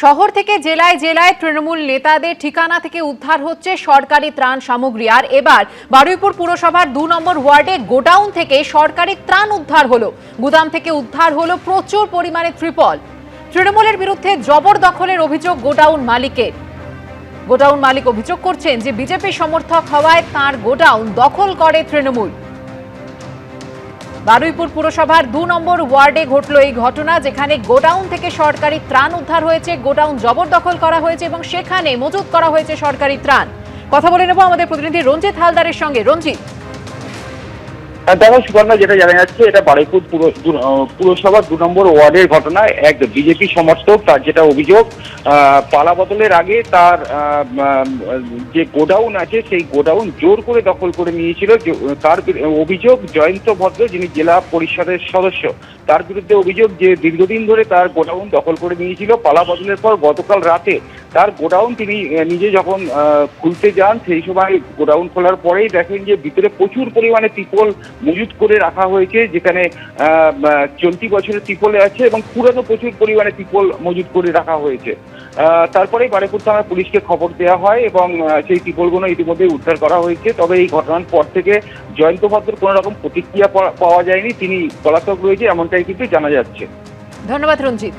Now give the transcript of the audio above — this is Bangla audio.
শহর থেকে জেলায় জেলায় তৃণমূল নেতাদের ঠিকানা থেকে উদ্ধার হচ্ছে সরকারি ত্রাণ সামগ্রী। আর এবার বারুইপুর পুরসভার 2 নম্বর ওয়ার্ডে গোডাউন থেকে সরকারি ত্রাণ উদ্ধার হলো। গুদাম থেকে উদ্ধার হলো প্রচুর পরিমাণে ত্রিপল। তৃণমূলের বিরুদ্ধে জবরদখলের অভিযোগ গোডাউন মালিকের। গোডাউন মালিক অভিযোগ করছেন যে বিজেপি সমর্থক হওয়ায় তার গোডাউন দখল করে তৃণমূল। বারুইপুর পুরসভার 2 নম্বর ওয়ার্ডে ঘটল এই ঘটনা, যেখানে গোডাউন থেকে সরকারি ত্রাণ উদ্ধার হয়েছে, গোডাউন জবরদখল করা হয়েছে এবং সেখানে মজুত করা হয়েছে সরকারি ত্রাণ। কথা বলে নেব আমাদের প্রতিনিধি রঞ্জিত হালদারের সঙ্গে। রঞ্জিত, দেখো সুবর্ণা, যেটা জানা যাচ্ছে এটা বারুইপুর পুরসভার 2 নম্বর ওয়ার্ডের ঘটনা। এক বিজেপি সমর্থক, তার যেটা অভিযোগ, পালা বদলের আগে তার যে গোডাউন আছে সেই গোডাউন জোর করে দখল করে নিয়েছিল। তার অভিযোগ জয়ন্ত ভদ্র, যিনি জেলা পরিষদের সদস্য, তার বিরুদ্ধে অভিযোগ যে দীর্ঘদিন ধরে তার গোডাউন দখল করে নিয়েছিল। পালা বদলের পর গতকাল রাতে তার গোডাউন তিনি নিজে যখন খুলতে যান, সেই সময় গোডাউন খোলার পরেই দেখেন যে ভিতরে প্রচুর পরিমাণে ত্রিপল মজুত করে রাখা হয়েছে, যেখানে চলতি বছরের ত্রিপলে আছে এবং পুরনো প্রচুর পরিমাণে ত্রিপল মজুত করে রাখা হয়েছে। তারপরেই বারুইপুর থানার পুলিশকে খবর দেওয়া হয় এবং সেই ত্রিপলগুলো ইতিমধ্যে উদ্ধার করা হয়েছে। তবে এই ঘটনার পর থেকে জয়ন্ত ভদ্রের কোনো রকম প্রতিক্রিয়া পাওয়া যায়নি, তিনি পলাতক রয়েছে এমনটাই কিন্তু জানা যাচ্ছে। ধন্যবাদ রঞ্জিত।